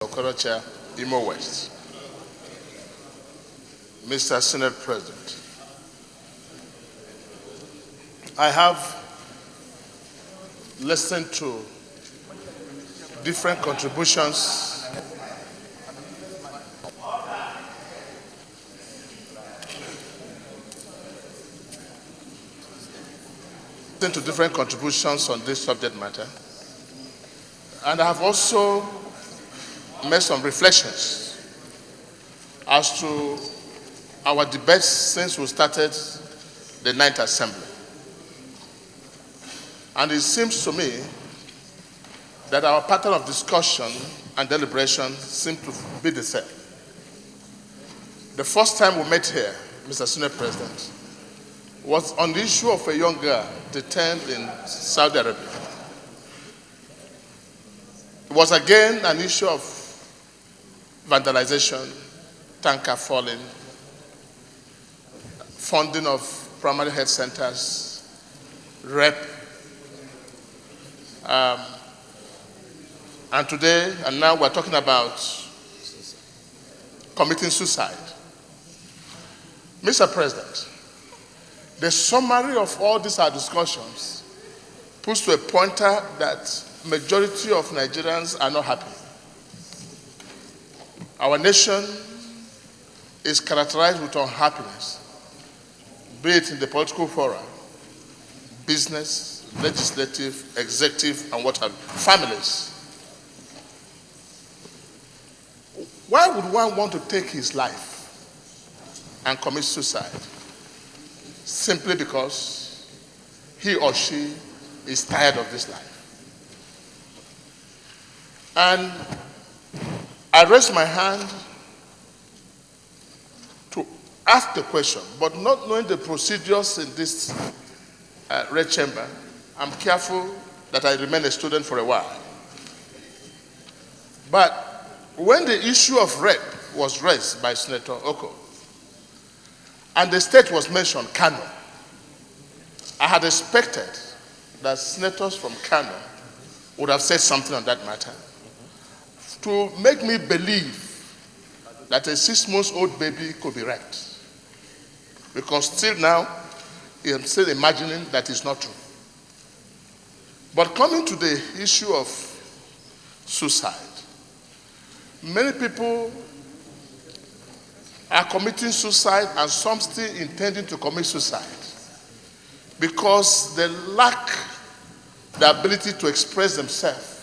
Okorocha, Imo West. Mr. Senate President, I have listened to different contributions on this subject matter, and I have also made some reflections as to our debates since we started the 9th Assembly. And it seems to me that our pattern of discussion and deliberation seems to be the same. The first time we met here, Mr. Senate President, was on the issue of a young girl detained in Saudi Arabia. It was again an issue of vandalization, tanker falling, funding of primary health centers, rape, and today, and now we're talking about committing suicide. Mr. President, the summary of all these our discussions puts to a pointer that majority of Nigerians are not happy. Our nation is characterized with unhappiness, be it in the political fora, business, legislative, executive, and what have you, families. Why would one want to take his life and commit suicide? Simply because he or she is tired of this life. And I raise my hand to ask the question, but not knowing the procedures in this red chamber, I'm careful that I remain a student for a while. But when the issue of rape was raised by Senator Oko, and the state was mentioned, Kano, I had expected that senators from Kano would have said something on that matter to make me believe that a 6-month-old baby could be raped. Because still now, I'm still imagining that it's not true. But coming to the issue of suicide, many people are committing suicide and some still intending to commit suicide because they lack the ability to express themselves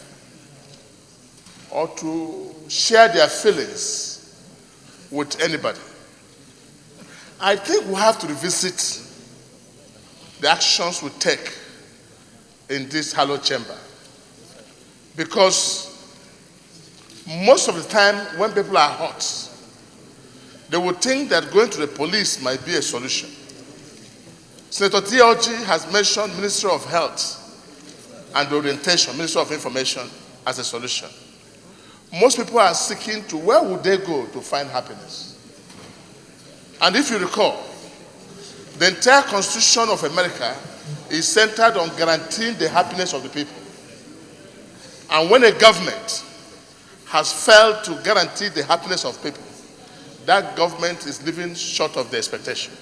or to share their feelings with anybody. I think we have to revisit the actions we take in this hallowed chamber, because most of the time when people are hot, they would think that going to the police might be a solution. Senator TLG has mentioned Ministry of Health and Orientation, Ministry of Information as a solution. Most people are seeking to where would they go to find happiness. And if you recall, the entire Constitution of America is centered on guaranteeing the happiness of the people. And when a government has failed to guarantee the happiness of people, that government is living short of the expectation.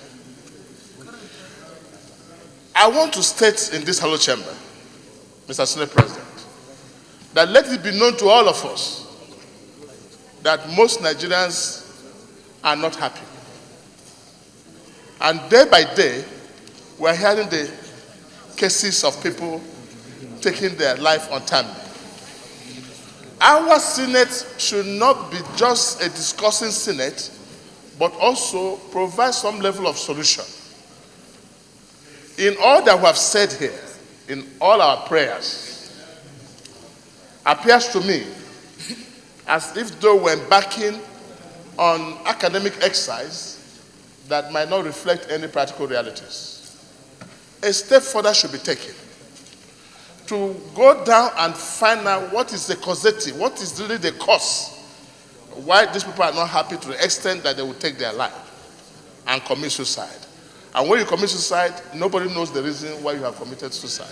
I want to state in this hallowed chamber, Mr. Senate President, that let it be known to all of us that most Nigerians are not happy. And day by day, we're hearing the cases of people taking their life untimely. Our Senate should not be just a discussing Senate, but also provide some level of solution. In all that we have said here, in all our prayers, appears to me as if though we're embarking on academic exercise that might not reflect any practical realities. A step further should be taken to go down and find out what is the causative, what is really the cause, why these people are not happy to the extent that they will take their life and commit suicide. And when you commit suicide, nobody knows the reason why you have committed suicide.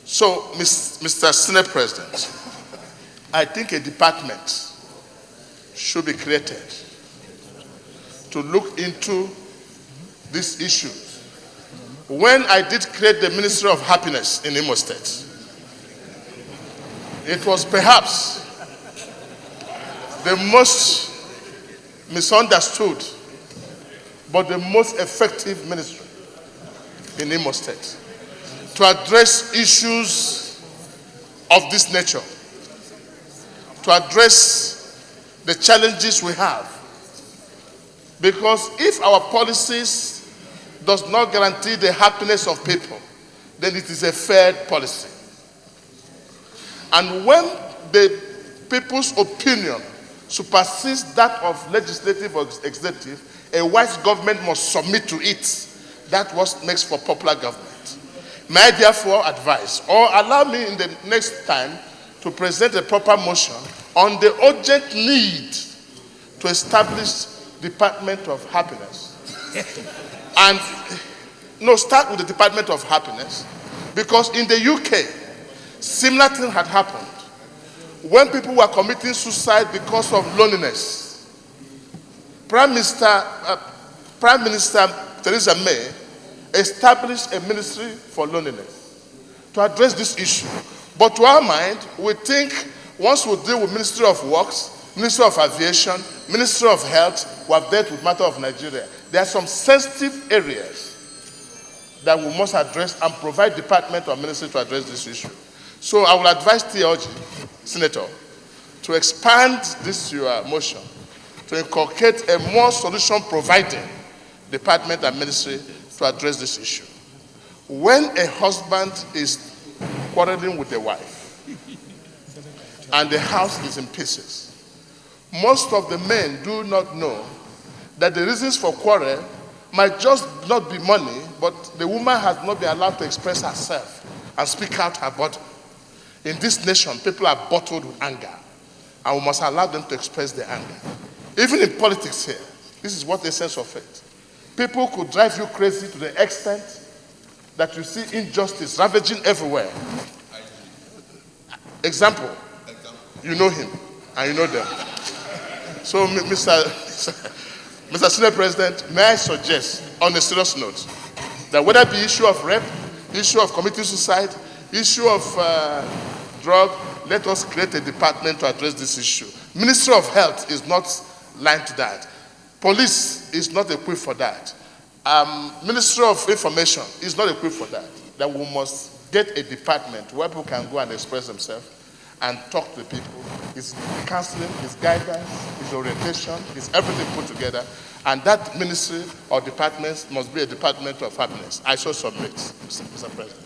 So, Mr. Senate President, I think a department should be created to look into this issue. When I did create the Ministry of Happiness in Imo State, it was perhaps the most misunderstood but the most effective ministry in Imo State to address issues of this nature, to address the challenges we have. Because if our policies does not guarantee the happiness of people, then it is a failed policy. And when the people's opinion supersedes that of legislative or executive, a wise government must submit to it. That's what makes for popular government. May I therefore advise, or allow me in the next time to present a proper motion on the urgent need to establish Department of Happiness. And start with the Department of Happiness, because in the UK, similar thing had happened when people were committing suicide because of loneliness. Prime Minister Theresa May established a ministry for loneliness to address this issue. But to our mind, we think once we deal with Ministry of Works, Ministry of Aviation, Ministry of Health, we have dealt with matter of Nigeria. There are some sensitive areas that we must address and provide department or ministry to address this issue. So I will advise Theology, Senator, to expand this your motion to inculcate a more solution-providing department and ministry to address this issue. When a husband is quarreling with a wife and the house is in pieces, most of the men do not know that the reasons for quarrel might just not be money, but the woman has not been allowed to express herself and speak out her body. In this nation, people are bottled with anger, and we must allow them to express their anger. Even in politics here, this is what the sense of it. People could drive you crazy to the extent that you see injustice ravaging everywhere. Example, you know him, and you know them. So, Mr. Senate President, may I suggest, on a serious note, that whether it be issue of rape, issue of committing suicide, issue of drug, let us create a department to address this issue. Ministry of Health is not aligned to that. Police is not equipped for that. Ministry of Information is not equipped for that. That we must get a department where people can go and express themselves and talk to the people. It's counseling, it's guidance, it's orientation, it's everything put together. And that ministry or department must be a department of happiness. I so submit, Mr. President.